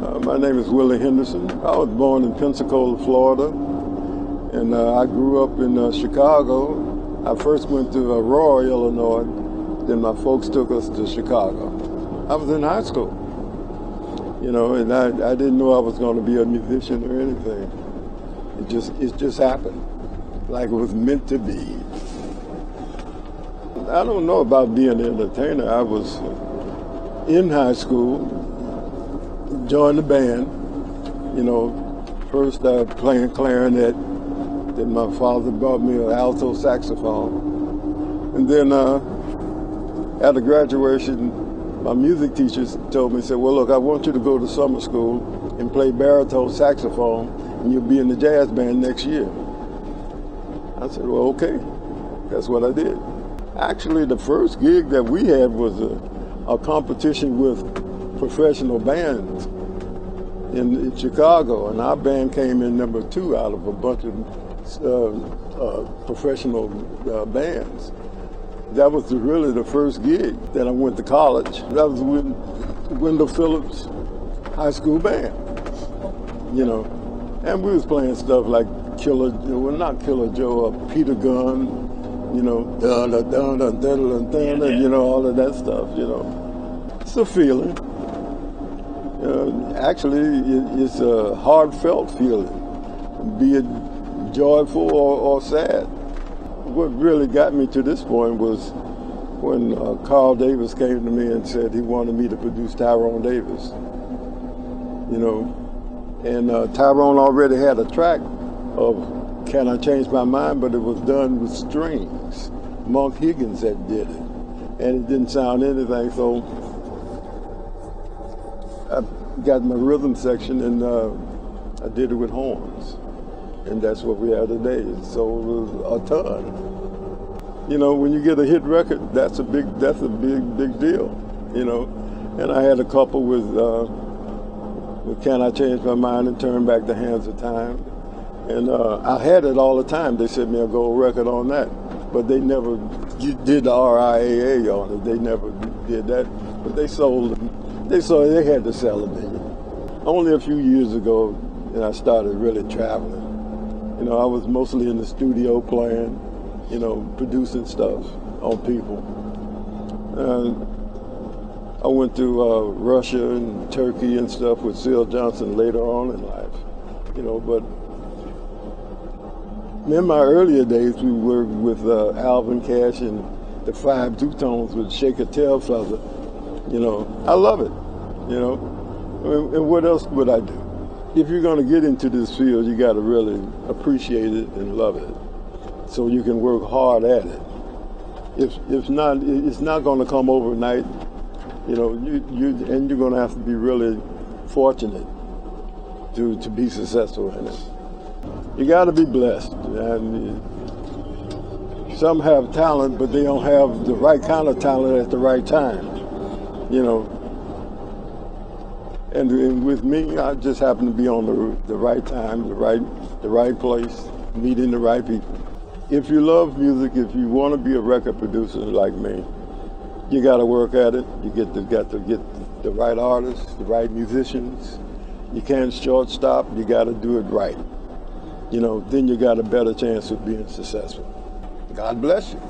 My name is Willie Henderson. I was born in Pensacola, Florida, and I grew up in Chicago. I first went to Aurora, Illinois, then my folks took us to Chicago. I was in high school, and I didn't know I was going to be a musician or anything. It just happened, like it was meant to be. I don't know about being an entertainer. I was in high school, joined the band, first playing clarinet, then my father brought me an alto saxophone. And then after graduation, my music teachers told me, said, well, look, I want you to go to summer school and play baritone saxophone, and you'll be in the jazz band next year. I said, well, okay. That's what I did. Actually, the first gig that we had was a competition with professional bands in Chicago, and our band came in number 2 out of a bunch of professional bands. That was really the first gig. Then I went to college. That was with Wendell Phillips High School Band, and we was playing stuff like not Killer Joe, Peter Gunn, all of that stuff, It's a feeling. Actually, it's a heartfelt feeling, be it joyful or sad. What really got me to this point was when Carl Davis came to me and said he wanted me to produce Tyrone Davis, and Tyrone already had a track of Can I Change My Mind, but it was done with strings. Monk Higgins had did it, and it didn't sound anything, so I got my rhythm section and I did it with horns, and that's what we have today. So it was a ton. When you get a hit record, that's a big deal, And I had a couple with Can I Change My Mind and Turn Back the Hands of Time. And I had it all the time. They sent me a gold record on that, but they never did the RIAA on it. They never did that, but they sold them. They had to sell them. Only a few years ago, and I started really traveling. I was mostly in the studio playing, producing stuff on people. And I went to Russia and Turkey and stuff with Seal Johnson later on in life, but in my earlier days, we worked with Alvin Cash and the 5 two-tones with Shake a Tail Feather. I love it, And what else would I do? If you're going to get into this field, you got to really appreciate it and love it, so you can work hard at it. If not, it's not going to come overnight. And you're going to have to be really fortunate to be successful in it. You got to be blessed, and some have talent, but they don't have the right kind of talent at the right time, And with me, I just happen to be on the right time, the right place, meeting the right people. If you love music, if you want to be a record producer like me, you got to work at it. You got to get the right artists, the right musicians. You can't shortstop. You got to do it right. Then you got a better chance of being successful. God bless you.